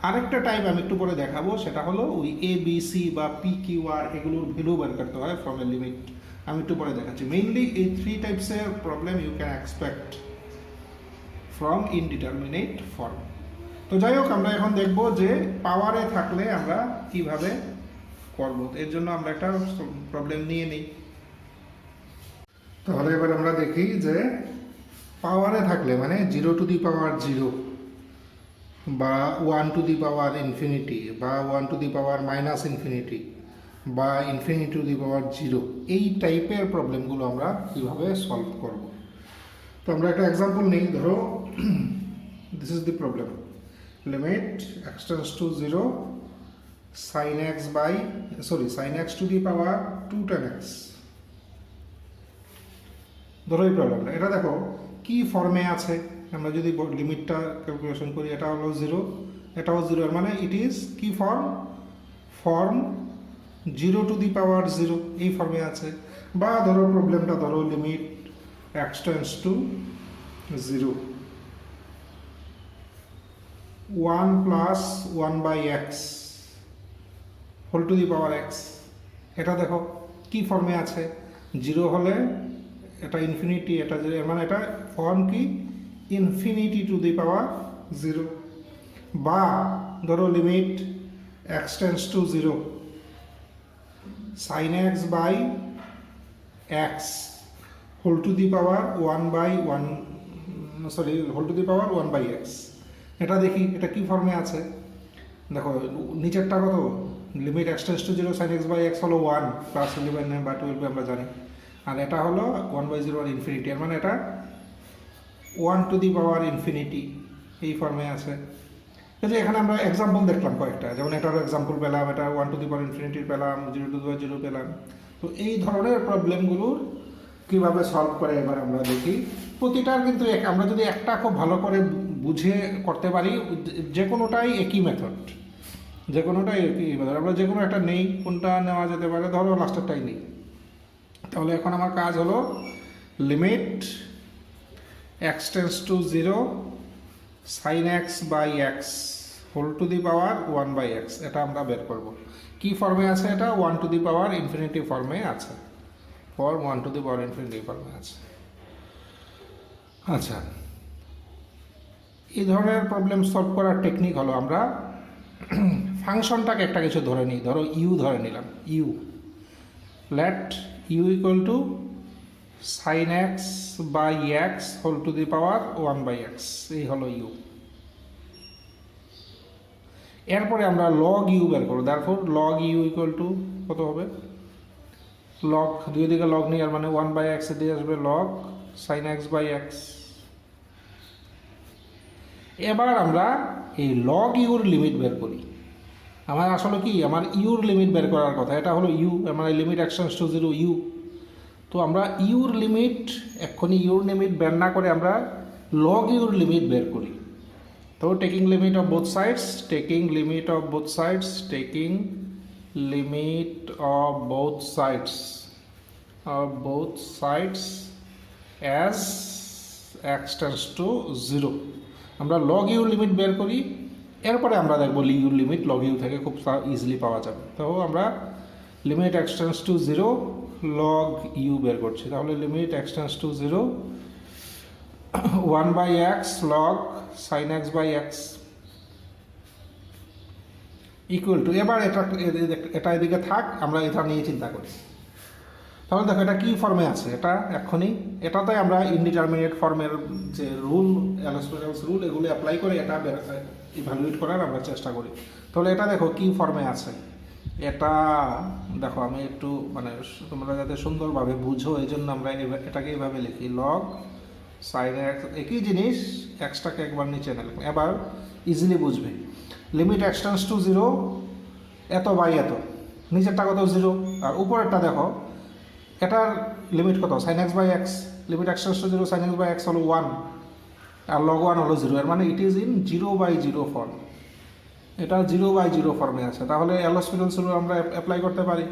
আরেকটা টাইপ আমি একটু পরে দেখাবো, সেটা হলো ওই ABC বা PQR এগুলোর ভ্যালু বের করতে হয় ফ্রম এ লিমিট। আমি একটু পরে দেখাচ্ছি। মেইনলি এই 3 টাইপসের problem you can expect from indeterminate form. তো যাই হোক, আমরা এখন দেখব যে পাওয়ারে থাকলে আমরা কিভাবে করব। এর জন্য আমরা একটা প্রবলেম নিয়ে নিই। তাহলে এবার আমরা দেখি যে পাওয়ারে থাকলে মানে 0 টু দি পাওয়ার 0 বা 1 টু দি পাওয়ার ইনফিনিটি বা 1 to the power minus infinity বা ইনফিনিটি টু দি পাওয়ার 0, এই টাইপের প্রবলেমগুলো আমরা কীভাবে সলভ করব। তো আমরা একটা এক্সাম্পল নিই। ধরো this is the problem, limit x tends to 0 sin x two the power 2 tan x। ধরো এই প্রবলেমটা, এটা দেখো কি ফর্মে আছে। আমরা যদি লিমিটটা ক্যালকুলেশন করি, এটা হলো 0, এটাও 0, এর মানে ইট ইজ কি ফর্ম 0 টু দি পাওয়ার 0, এই ফর্মে আছে। বা ধরো প্রবলেমটা ধরো limit x tends to 0 1 plus 1/x whole to the power x। এটা দেখো কি ফর্মে আছে, 0 হলে এটা ইনফিনিটি, এটা মানে এটা ফর্ম কি ইনফিনিটি টু দি পাওয়ার 0। বা ধরো limit x tends to 0 sin x by x whole to the power 1/x। এটা দেখি এটা কি ফর্মে আছে। দেখো নিচেরটা কত, limit x tends to 0 sin x by x হলো 1 প্লাস 11 বা 12 আমরা জানি, আর এটা হলো 1/0 আর ইনফিনিটি, এর মানে এটা 1 টু দি পাওয়ার ইনফিনিটি, এই ফর্মে আছে। কিন্তু এখানে আমরা এক্সাম্পল দেখলাম কয়েকটা, যেমন এটারও এক্সাম্পল পেলাম, এটা 1 টু দি পাওয়ার ইনফিনিটি পেলাম, 0 টু দি পাওয়ার 0 পেলাম। তো এই ধরনের প্রবলেমগুলোর কীভাবে সলভ করে এবার আমরা দেখি। প্রতিটার কিন্তু আমরা যদি একটা খুব ভালো করে বুঝে করতে পারি, যে কোনোটাই একই মেথড, আমরা যে কোনো একটা নেই, কোনটা নেওয়া যেতে পারে, ধরো লাস্টেরটাই নেই। তাহলে এখন আমার কাজ হলো limit x tends to 0 sin x by x whole to the power 1/x, এটা আমরা বের করব। কি ফর্মে আছে? এটা 1 টু দি পাওয়ার ইনফিনিটি ফর্মে আছে, form 1 to the power infinity ফর্মে আছে। আচ্ছা, এই ধরনের প্রবলেম সলভ করার টেকনিক হলো আমরা ফাংশনটাকে একটা কিছু ধরে নিই। ধরো ইউ ধরে নিলাম, let u equal to sin x by x whole to the power 1/x, এই হলো ইউ। এরপরে আমরা লগ ইউ বের করবো। তারপর লগ ইউ ইকুয়াল টু কত হবে, লগ দুই দিকে লগ নিই, আর মানে 1/x দিয়ে আসবে log sin x by x। এবার আমরা এই লগ ইউর লিমিট বের করি। আমার আসলে কি, আমার ইউর লিমিট বের করার কথা, এটা হলো ইউ, মানে limit x tends to 0 u. তো আমরা ইউর লিমিট, এক্ষুনি ইউর লিমিট বের না করে আমরা লগ ইউর লিমিট বের করি। তো taking limit of both sides, as x tends to 0, আমরা লগ ইউর লিমিট বের করি। এরপরে আমরা দেখবো ইউর লিমিট লগ ইউ থেকে খুব ইজিলি পাওয়া যাবে। তো আমরা limit x tends to 0 log u বের করছি। তাহলে limit x tends to 0 1/x log sin x by x। Equal to, এবার এটা এদিকে থাক, আমরা এটা নিয়ে চিন্তা করি। তাহলে দেখো এটা কি ফর্মে আছে, এটা এক্ষুনি এটাতে আমরা ইনডিটারমিনেট ফর্মের যে রুল, এল'হসপিটালস রুল, এগুলো অ্যাপ্লাই করে এটা ইভ্যালুয়েট করার আমরা চেষ্টা করি। তাহলে এটা দেখো কি ফর্মে আছে, এটা দেখো আমি একটু মানে তোমরা যাতে সুন্দরভাবে বুঝো এই জন্য আমরা এটাকে এইভাবে লিখি, লগ সাইন এক্স, একই জিনিস, এক্সটাকে একবার নিচে নিলাম। এবার ইজিলি বুঝবে, লিমিট এক্স টেন্ডস টু 0 এত বাই এত, নিচেরটা কত 0, আর উপরেরটা দেখো এটার লিমিট কত sine x by x, limit x tends to 0 sine x by x হলো 1 আর লগ 1 হলো 0, এর মানে ইট ইজ ইন 0/0 ফর্ম। এটা 0/0 ফর্মে আছে। তাহলে এল'হসপিটালস রুল আমরা অ্যাপ্লাই করতে পারি,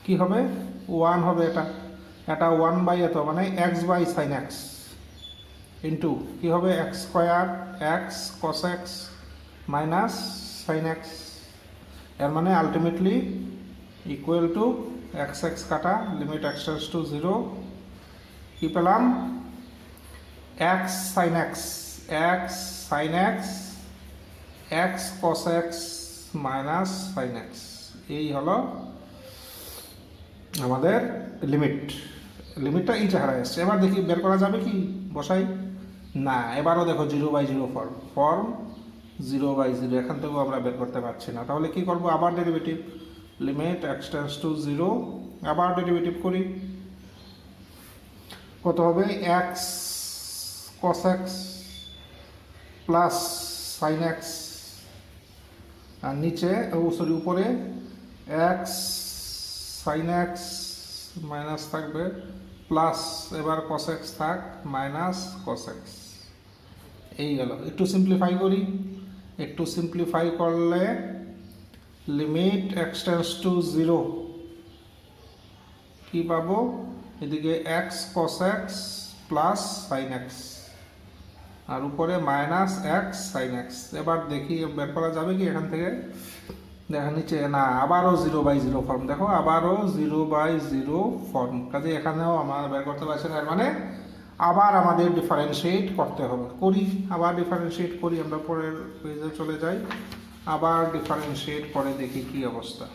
কি হবে 1 হবে, এটা 1 বাই এত মানে x by sine x into কি হবে x square x cos x minus sine x, এর মানে ultimately equal to x x কাটা, লিমিট এক্স টেন্ডস টু 0, কি পেলাম x sine x, x sine x, x cos x minus sine x, এই হলো আমাদের লিমিটটা এই চেহারা এসছে। এবার দেখি বের করা যাবে কি, বসাই না, এবারও দেখো 0/0 ফর্ম 0/0, এখান থেকেও আমরা বের করতে পারছি না। তাহলে কি করব, আবার derivative, limit x tends to 0, আবার ডেরিভেটিভ করি, কত হবে x cos x plus sine x, আর নিচে উপরে এক্স সাইন এক্স মাইনাস থাকবে প্লাস, এবার কস এক্স থাক মাইনাস কস এক্স, এই গেল। একটু সিম্পলিফাই করি, একটু সিম্পলিফাই করলে লিমিট এক্স টেন্ডস টু 0 কি পাবো, এদিকে x cos x plus sine x আর উপরে মাইনাস এক্স সাইন এক্স। এবার দেখি বের করা যাবে কি এখান থেকে, দেখা নিচে না, আবারও 0/0 ফর্ম, দেখো আবারও 0/0 ফর্ম, কাজে এখানেও আমরা বের করতে পারছি না, মানে আবার আমাদের ডিফারেন্সিয়েট করতে হবে। করি, আবার ডিফারেন্সিয়েট করি, আমরা পরের পেজে চলে যাই, আবার ডিফারেন্সিয়েট করে দেখি কি অবস্থা।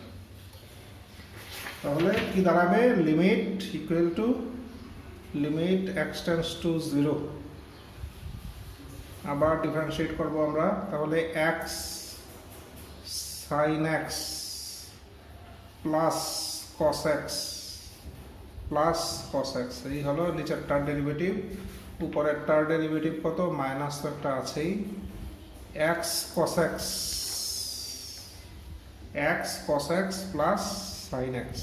তাহলে কি দাঁড়াবে, limit equal to limit x tends to 0, আবার ডিফারেন্সিয়েট করব আমরা, তাহলে x sine x plus cos x plus cos x, এই হলো নিচেরটার ডেরিভেটিভ, উপরেরটার ডেরিভেটিভ কত মাইনাস তো একটা আছেই, x cos x plus sine x.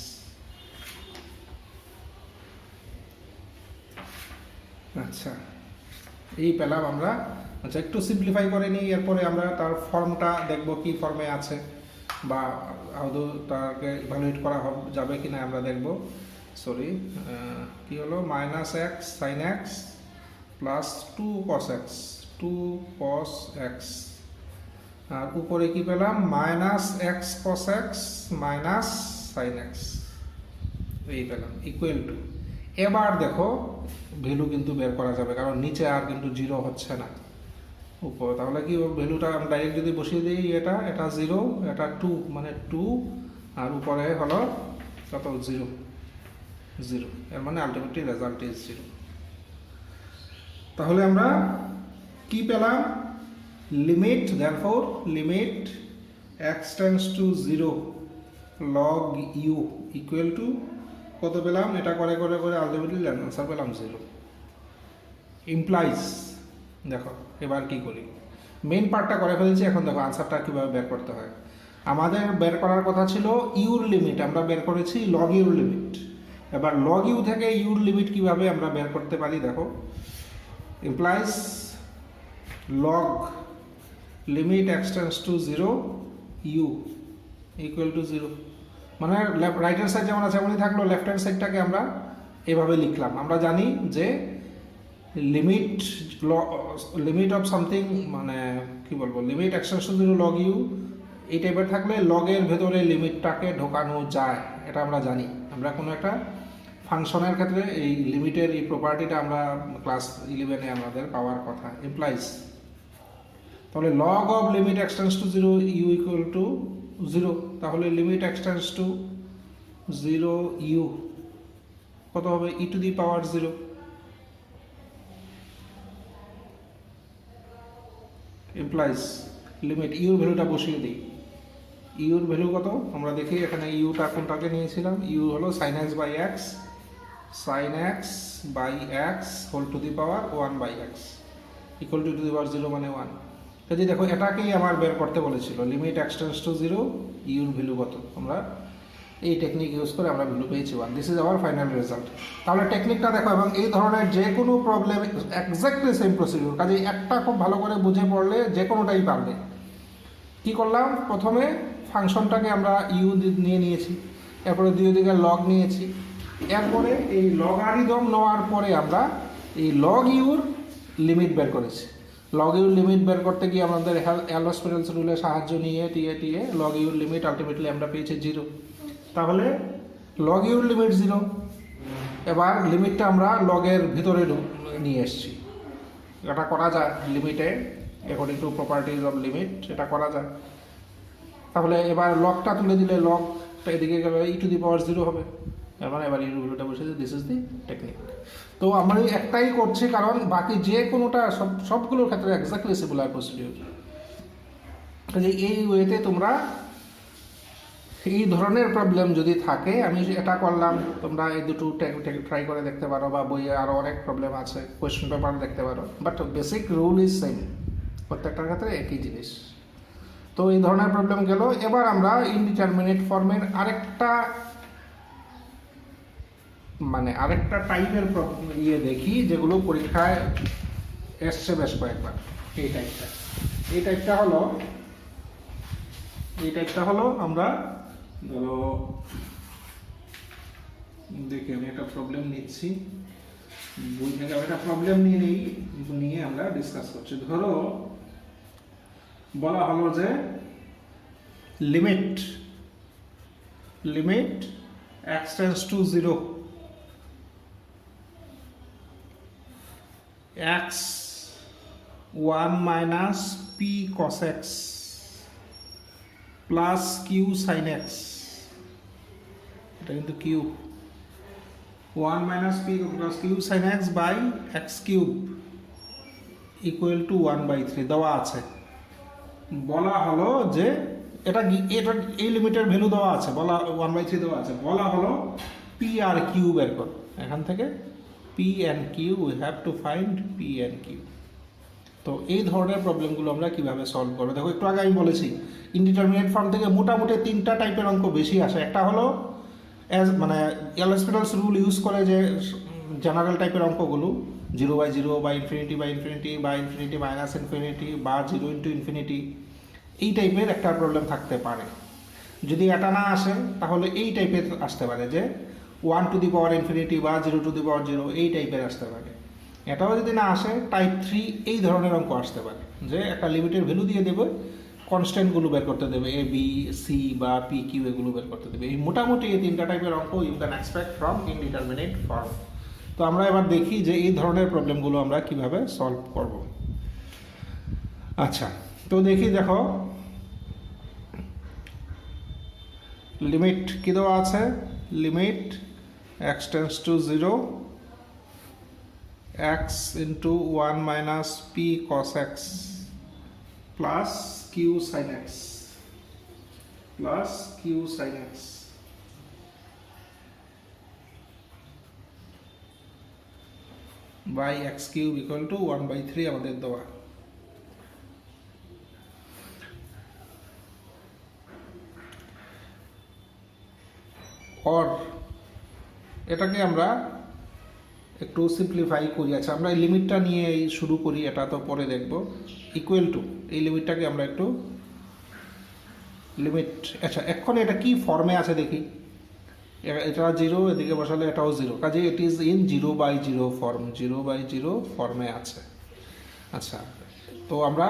আচ্ছা, এই পেলাম আমরা। আচ্ছা, একটু সিম্পলিফাই করে নিই, এরপরে আমরা তার ফর্মটা দেখব কি ফর্মে আছে, বা আদৌ তাকে ইভ্যালুয়েট করা যাবে কি না আমরা দেখব। সরি, কি হলো minus x sine x plus 2 cos x, আর উপরে কি পেলাম minus x cos x minus sine x, এই পেলাম ইকুয়াল টু। এবার দেখো ভ্যালু কিন্তু বের করা যাবে, কারণ নিচে আর কিন্তু 0 হচ্ছে না উপরে। তাহলে কি ভ্যালুটা আমি ডাইরেক্ট যদি বসিয়ে দিই, এটা 0, এটা 2 মানে 2, আর উপরে হলো কত 0, এর মানে আলটিমেটলি রেজাল্ট ইজ 0। তাহলে আমরা কি পেলাম, limit, therefore limit x tends to 0 log u equal to কত পেলাম, এটা করে আলটিমেটলি আনসার পেলাম 0, ইমপ্লাইজ। দেখো এবার কি করি, মেইন পার্টটা করে ফেলেছি, এখন দেখো আনসারটা কীভাবে বের করতে হয়। আমাদের বের করার কথা ছিল ইউর লিমিট, আমরা বের করেছি লগ ইউর লিমিট। এবার লগ ইউ থেকে ইউর লিমিট কিভাবে আমরা বের করতে পারি, দেখো implies log limit x tends to 0 u equal to 0, মানে রাইট হ্যান্ড সাইড যেমন আছে এমনই থাকলো, লেফট হ্যান্ড সাইডটাকে আমরা এভাবে লিখলাম। আমরা জানি যে লিমিট অফ সামথিং, মানে কি বলবো, limit x tends to 0 log u, এই টাইপের থাকলে লগের ভেতরে লিমিটটাকে ঢোকানো যায়, এটা আমরা জানি। আমরা কোনো একটা ফাংশনের ক্ষেত্রে এই লিমিটের এই প্রপার্টিটা আমরা ক্লাস 11-এ আমাদের পাওয়ার কথা, ইমপ্লাইজ। তাহলে log of limit x tends to 0 u equal to 0, তাহলে লিমিট এক্সটেন্ডস টু 0 ইউ কত হবে e to the power 0। Implies limit your ভ্যালুটা বসিয়ে দিই। ইউর ভ্যালু কত আমরা দেখি, এখানে ইউটা কোনটাকে নিয়েছিলাম, ইউ হলো sin x বাই এক্স, sin x বাই x whole to the power 1 by x equal to the power 0 মানে 1। যদি দেখো এটাকেই আমার বের করতে বলেছিল, লিমিট এক্সটেন্ডস টু 0 ইউর ভ্যালু কত, আমরা এই টেকনিক ইউজ করে আমরা ভ্যালু পেয়েছি 1। This is our final result. তাহলে টেকনিকটা দেখো, এবং এই ধরনের যে কোনো প্রবলেম এক্স্যাক্টলি সেম প্রসিডিউর, কাজে একটা খুব ভালো করে বুঝে পড়লে যে কোনোটাই পারবে। কি করলাম, প্রথমে ফাংশনটাকে আমরা ইউ নিয়ে নিয়েছি, এরপরে দুই দিকে লগ নিয়েছি, এরপরে এই লগারিদম নেওয়ার পরে আমরা এই লগ ইউর লিমিট বের করেছি। লগ ইউর লিমিট বের করতে গিয়ে আমাদের এল'হসপিটালস রুলের সাহায্য নিয়ে টিয়ে লগ ইউর লিমিট আলটিমেটলি আমরা পেয়েছি 0। তাহলে লগ ইউর লিমিট 0। এবার লিমিটটা আমরা লগের ভিতরে নিয়ে এসেছি, এটা করা যায় লিমিটে according to properties of limit, এটা করা যায়। তাহলে এবার লগটা তুলে দিলে লগটা এদিকে গেলে ই টু দি পাওয়ার 0 হবে। এবার ইউর ভ্যালুটা বসে দিস ইজ দি টেকনিক। তো আমরা একটাই করছি কারণ বাকি যে কোনোটা সবগুলোর ক্ষেত্রে এক্স্যাক্টলি সিমিলার প্রসিডিউর। কাজে এই ওয়েতে তোমরা এই ধরনের প্রবলেম যদি থাকে, আমি এটা করলাম, তোমরা এই দুটো ট্রাই করে দেখতে পারো, বা বইয়ে আরও অনেক প্রবলেম আছে, কোয়েশ্চেন পেপার দেখতে পারো, but basic rule is same, প্রত্যেকটার ক্ষেত্রে একই জিনিস। তো এই ধরনের প্রবলেম গেল। এবার আমরা ইনডিটারমিনেট ফর্মের আরেকটা টাইপের দেখি, যেগুলো পরীক্ষায় এসছে বেশ কয়েকবার। এই টাইপটা হলো আমরা ধরো দেখি, আমি একটা প্রবলেম নিচ্ছি, বই থেকে একটা প্রবলেম নিয়ে আমরা ডিসকাস করছি। ধরো বলা হলো যে limit x tends to 0, x 1 minus p cos x plus q sin x, এটা কিন্তু q, 1 minus p plus q sin x by x cube equal to 1/3 দেওয়া আছে। বলা হলো যে এটা এই লিমিটের ভ্যালু দেওয়া আছে, বলা 1/3 দেওয়া আছে, বলা হলো p আর q বের করো। এখান থেকে p and q, we have to find p and q। তো এই ধরনের প্রবলেমগুলো আমরা কিভাবে সলভ করবো, দেখো একটু আগে আমি বলেছি ইনডিটারমিনেট ফর্ম থেকে মোটামুটি 3টা টাইপের অঙ্ক বেশি আসে। একটা হলো এল'হসপিটালস রুল ইউজ করে যে জেনারেল টাইপের অঙ্কগুলো, 0/0 বা ইনফিনিটি বা ইনফিনিটি মাইনাস ইনফিনিটি বা 0 ইন্টু ইনফিনিটি, এই টাইপের একটা প্রবলেম থাকতে পারে। যদি এটা না আসে তাহলে এই টাইপের আসতে পারে, যে 1 টু দি পাওয়ার ইনফিনিটি বা 0 টু দি পাওয়ার 0, এই টাইপের আসতে পারে। এটাও যদি না আসে, টাইপ 3 এই ধরনের অঙ্ক আসতে পারে, যে একটা লিমিটের ভ্যালু দিয়ে দেবে, কনস্ট্যান্টগুলো বের করতে দেবে, এ বি সি বা পি কিউ এগুলো বের করতে দেবে। এই মোটামুটি এই 3টা টাইপের অঙ্ক you can expect from indeterminate form. তো আমরা এবার দেখি যে এই ধরনের প্রবলেমগুলো আমরা কিভাবে সলভ করব। আচ্ছা, তো দেখো লিমিট কি দেওয়া আছে, limit x tends to 0, x into 1 minus p cos x plus q sin x by x cube equal to 1/3 আমাদের দেওয়া। और এটাকে আমরা একটু সিম্পলিফাই করি। আচ্ছা, আমরা এই লিমিটটা নিয়ে শুরু করি, এটা তো পরে দেখব। ইকুয়াল টু এই লিমিটটাকে আমরা একটু লিমিট, আচ্ছা এখন এটা কি ফর্মে আছে দেখি। এটা 0, এদিকে বসালে এটাও 0, কাজে ইট ইজ ইন 0/0 ফর্ম, 0/0 ফর্মে আছে। আচ্ছা, তো আমরা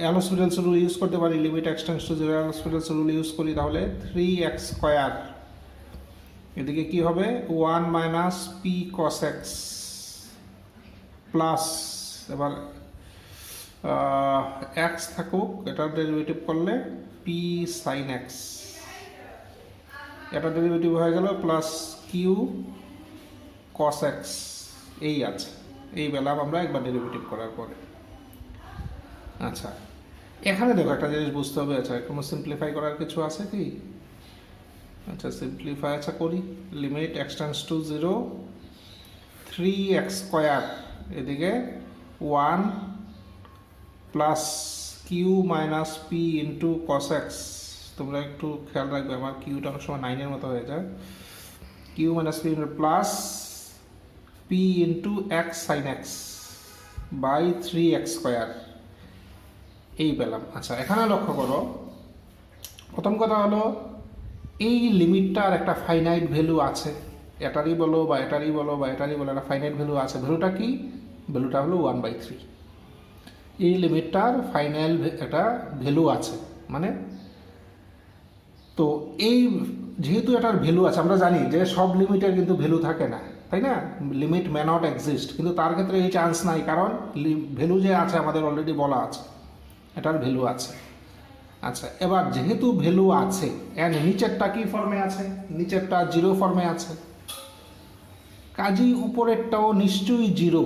এল'হসপিটালস রুল ইউজ করতে পারি, limit x tends to 0 L'Hospital's rule use করি, তাহলে 3x স্কয়ার, এদিকে কি হবে 1 minus p cos x plus, এবার এক্স থাকুক, এটার ডেরিভেটিভ করলে পি সাইন এক্স, এটা ডেরিভেটিভ হয়ে গেল প্লাস কিউ কস এক্স, এই আছে, এই পেলাম আমরা একবার ডেরিভেটিভ করার পরে। আচ্ছা এখানে দেখো একটা জিনিস বুঝতে হবে, আচ্ছা কোনো সিম্পলিফাই করার কিছু আছে কি? আচ্ছা সিম্পলিফাই আচ্ছা করি, limit x tends to 0, 3x square এদিকে 1 plus q minus p into cos x, তোমরা একটু খেয়াল রাখবে আমার কিউটা অনেক সময় 9-এর মতো হয়ে যায়, q minus p into plus p into x sine x by 3x square, এই পেলাম। আচ্ছা এখানে লক্ষ্য করো, প্রথম কথা হলো এই লিমিটটার একটা ফাইনাইট ভ্যালু আছে, এটারই বলো বা এটারই বলো বা এটারই বলো, একটা ফাইনাইট ভ্যালু আছে। ভ্যালুটা কি? ভ্যালুটা হলো 1/3। এই লিমিটটার ফাইনাল একটা ভ্যালু আছে, মানে তো এই যেহেতু এটার ভ্যালু আছে, আমরা জানি যে সব লিমিটের কিন্তু ভ্যালু থাকে না, তাই না? লিমিট মে নট এক্সিস্ট, কিন্তু তার ক্ষেত্রে এই চান্স নাই, কারণ ভ্যালু যে আছে আমাদের অলরেডি বলা আছে, এটার ভ্যালু আছে। আচ্ছা এবার যেহেতু ভ্যালু আছে, এন্ড নিচেরটা কি ফর্মে আছে? নিচেরটা 0 ফর্মে আছে, কাজেই উপরেরটাও নিশ্চয়ই 0,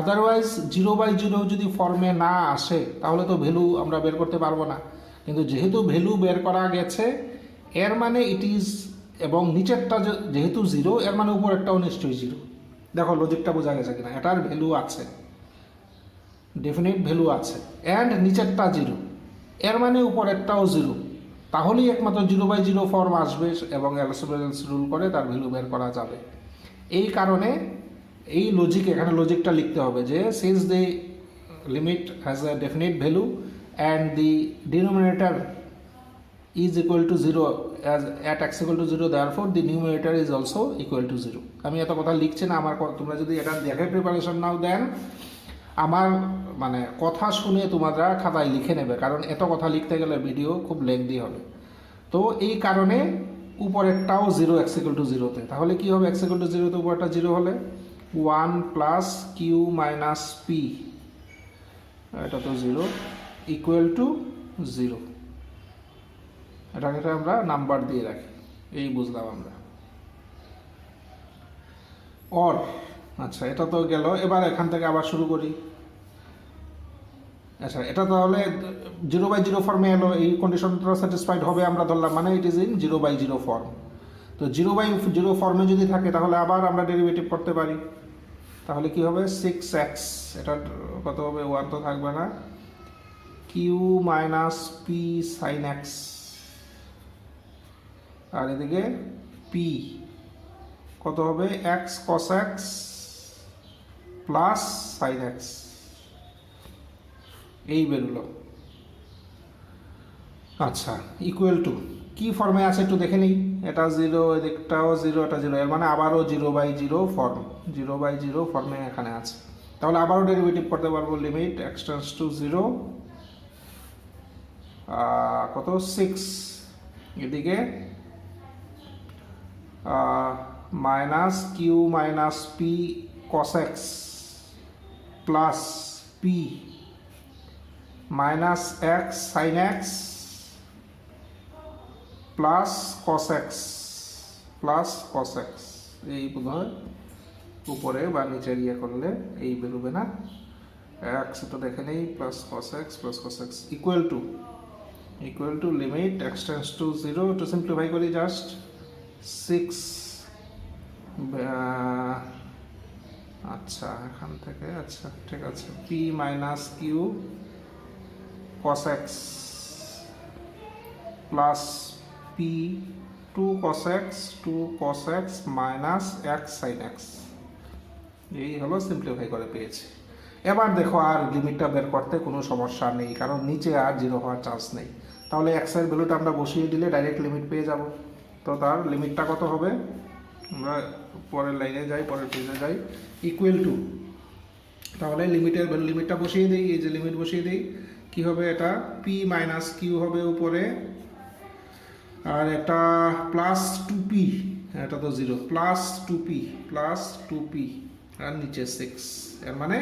আদারওয়াইজ 0/0 যদি ফর্মে না আসে তাহলে তো ভ্যালু আমরা বের করতে পারবো না। কিন্তু যেহেতু ভ্যালু বের করা গেছে, এর মানে ইট ইজ, এবং নিচেরটা যেহেতু 0, এর মানে উপরেরটাও নিশ্চয়ই 0। দেখো লজিকটা বোঝা গেছে কিনা? এটার ভ্যালু আছে, ডেফিনিট ভ্যালু আছে, অ্যান্ড নিচেরটা 0, এর মানে উপরেরটাও 0, তাহলেই একমাত্র 0/0 ফর্ম আসবে এবং এলসিবিএলস রুল করে তার ভ্যালু বের করা যাবে। এই কারণে এই লজিক, এখানে লজিকটা লিখতে হবে যে since the limit has a definite value and the denominator is equal to 0 as at x equal to 0, therefore the numerator is also equal to 0। আমি এত কথা লিখছি না, আমার তোমরা যদি এটা দেখে প্রিপারেশন নাও দেন, আমার মানে কথা শুনে তোমরা খাতায় লিখে নেবে, কারণ এত কথা লিখতে গেলে ভিডিও খুব লেন্দি হবে। তো এই কারণে উপরেরটাও 0 এক্স ইকুয়াল টু 0-তে, তাহলে কি হবে? এক্স ইকুয়াল টু 0-তে উপরেরটা 0 হলে 1 প্লাস কিউ মাইনাস পি, এটা তো 0, ইকুয়াল টু 0। এটাকে আমরা নাম্বার দিয়ে রাখি, এই বুঝলাম আমরা। অর আচ্ছা এটা তো গেল, এবার এখান থেকে আবার শুরু করি। আচ্ছা এটা তাহলে 0/0 ফর্মে এলো, এই কন্ডিশনটা স্যাটিসফাইড হবে আমরা ধরলাম, মানে ইট ইজ ইন 0/0 ফর্ম। তো 0/0 ফর্মে যদি থাকে তাহলে আবার আমরা ডেরিভেটিভ করতে পারি, তাহলে কি হবে? 6x, এটা কত হবে? 1 তো থাকবে না, Q minus P sine x, আর এদিকে পি কত হবে? X cos x plus sine x, এই বেরোলো। আচ্ছা ইকুয়াল টু কি ফর্মে আছে একটু দেখে নিই, এটা 0, এদিকটাও 0, এটা 0, এর মানে আবারও 0/0 ফর্ম, 0/0 ফর্মে এখানে আছে। তাহলে আবারও ডেরিভেটিভ করতে পারবো, লিমিট এক্স টেন্ডস টু 0, কত 6, এদিকে minus Q minus P cos x plus P minus x sine x plus cos x plus cos x, এই বোধ হয় উপরে বা নিচে ইয়ে করলে এই বেরোবে না, এক্স তো দেখে নেই, plus cos x equal to limit x tends to 0, to simplify করি জাস্ট 6, আচ্ছা এখান থেকে, আচ্ছা ঠিক আছে, p minus q cos x plus p 2 cos x minus x sine x, এই হলো সিম্পলিফাই করে পেয়েছি। এবার দেখো আর লিমিটটা বের করতে কোনো সমস্যা নেই, কারণ নিচে আর 0 হওয়ার চান্স নেই। তাহলে x এর ভ্যালুটা আমরা বসিয়ে দিলে ডাইরেক্ট লিমিট পেয়ে যাব। তো তার লিমিটটা কত হবে? আমরা পরের লাইনে যাই, পরের পেজে যাই, ইকুয়াল টু, তাহলে লিমিটটা বসিয়ে দিই, এই যে লিমিট বসিয়ে দিই, কি হবে? এটা পি মাইনাস কিউ হবে উপরে, আর এটা প্লাস 2p, এটা তো 0, প্লাস 2p আর নিচে 6, এর মানে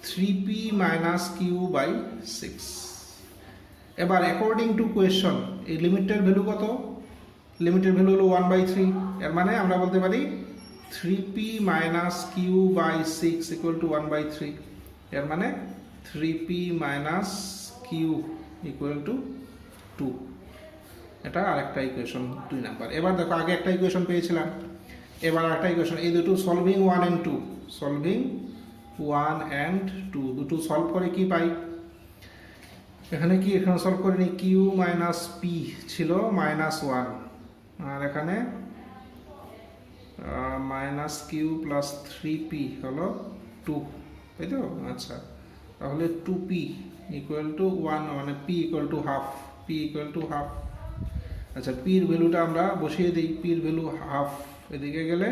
3p মাইনাস কিউ বাই 6। এবার অ্যাকর্ডিং টু কোয়েশন এই লিমিটের ভ্যালু কত? লিমিটের ভ্যালু হলো 1/3। এর মানে আমরা বলতে পারি 3p minus q by 6 equal to 1/3। এর মানে 3p minus Q equal to 2। এটা আরেকটা ইকুয়েশন 2 নাম্বার। এবার দেখো আগে একটা ইকুয়েশন পেয়েছিলাম, এবার আরেকটা ইকুয়েশন। এই দুটো সলভিং 1 and 2, সলভিং 1 and 2 দুটো সলভ করে কি পাই? এখানে কি এখানে সলভ করে নি, কিউ মাইনাস পি ছিল -1, আর এখানে মাইনাস কিউ প্লাস 3p হলো 2, তাই তো? আচ্ছা, তাহলে 2p ইকুয়াল টু 1, মানে p equal to half, p equal to half. আচ্ছা, পির ভ্যালুটা আমরা বসিয়ে দিই, পির ভ্যালু হাফ, এদিকে গেলে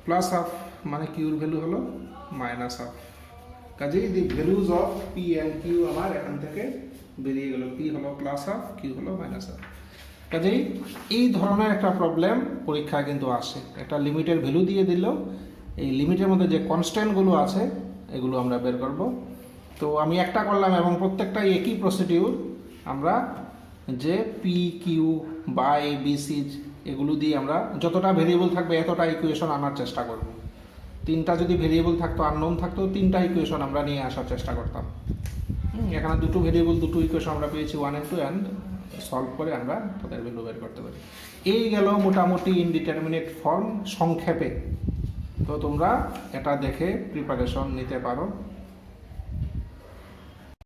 প্লাস হাফ, মানে কিউর ভ্যালু হলো মাইনাস হাফ। কাজেই the values of P and Q আমার এখান থেকে বেরিয়ে গেল, পি হলো প্লাস হাফ, কিউ হলো মাইনাস হাফ। কাজেই এই ধরনের একটা প্রবলেম পরীক্ষায় কিন্তু আসে। একটা লিমিটের ভ্যালু দিয়ে দিল, এই লিমিটের মধ্যে যে কনস্ট্যান্টগুলো আছে এগুলো আমরা বের করব। তো আমি একটা করলাম এবং প্রত্যেকটাই একই প্রসিডিউর। আমরা যে পি কিউ বা এ বি সি এগুলো দিয়ে আমরা যতটা ভেরিয়েবল থাকবে এতটা ইকুয়েশন আনার চেষ্টা করব। 3টা যদি ভেরিয়েবল থাকতো, আননোন থাকতো, 3টা ইকুয়েশন আমরা নিয়ে আসার চেষ্টা করতাম। এখানে 2টো ভেরিয়েবল, 2টো ইকুয়েশন আমরা পেয়েছি 1 and 2, অ্যান্ড সলভ করে আমরা তাদের ভ্যালু বের করতে পারি। এই গেল মোটামুটি ইনডিটারমিনেট ফর্ম সংক্ষেপে। তো তোমরা এটা দেখে প্রিপারেশন নিতে পারো।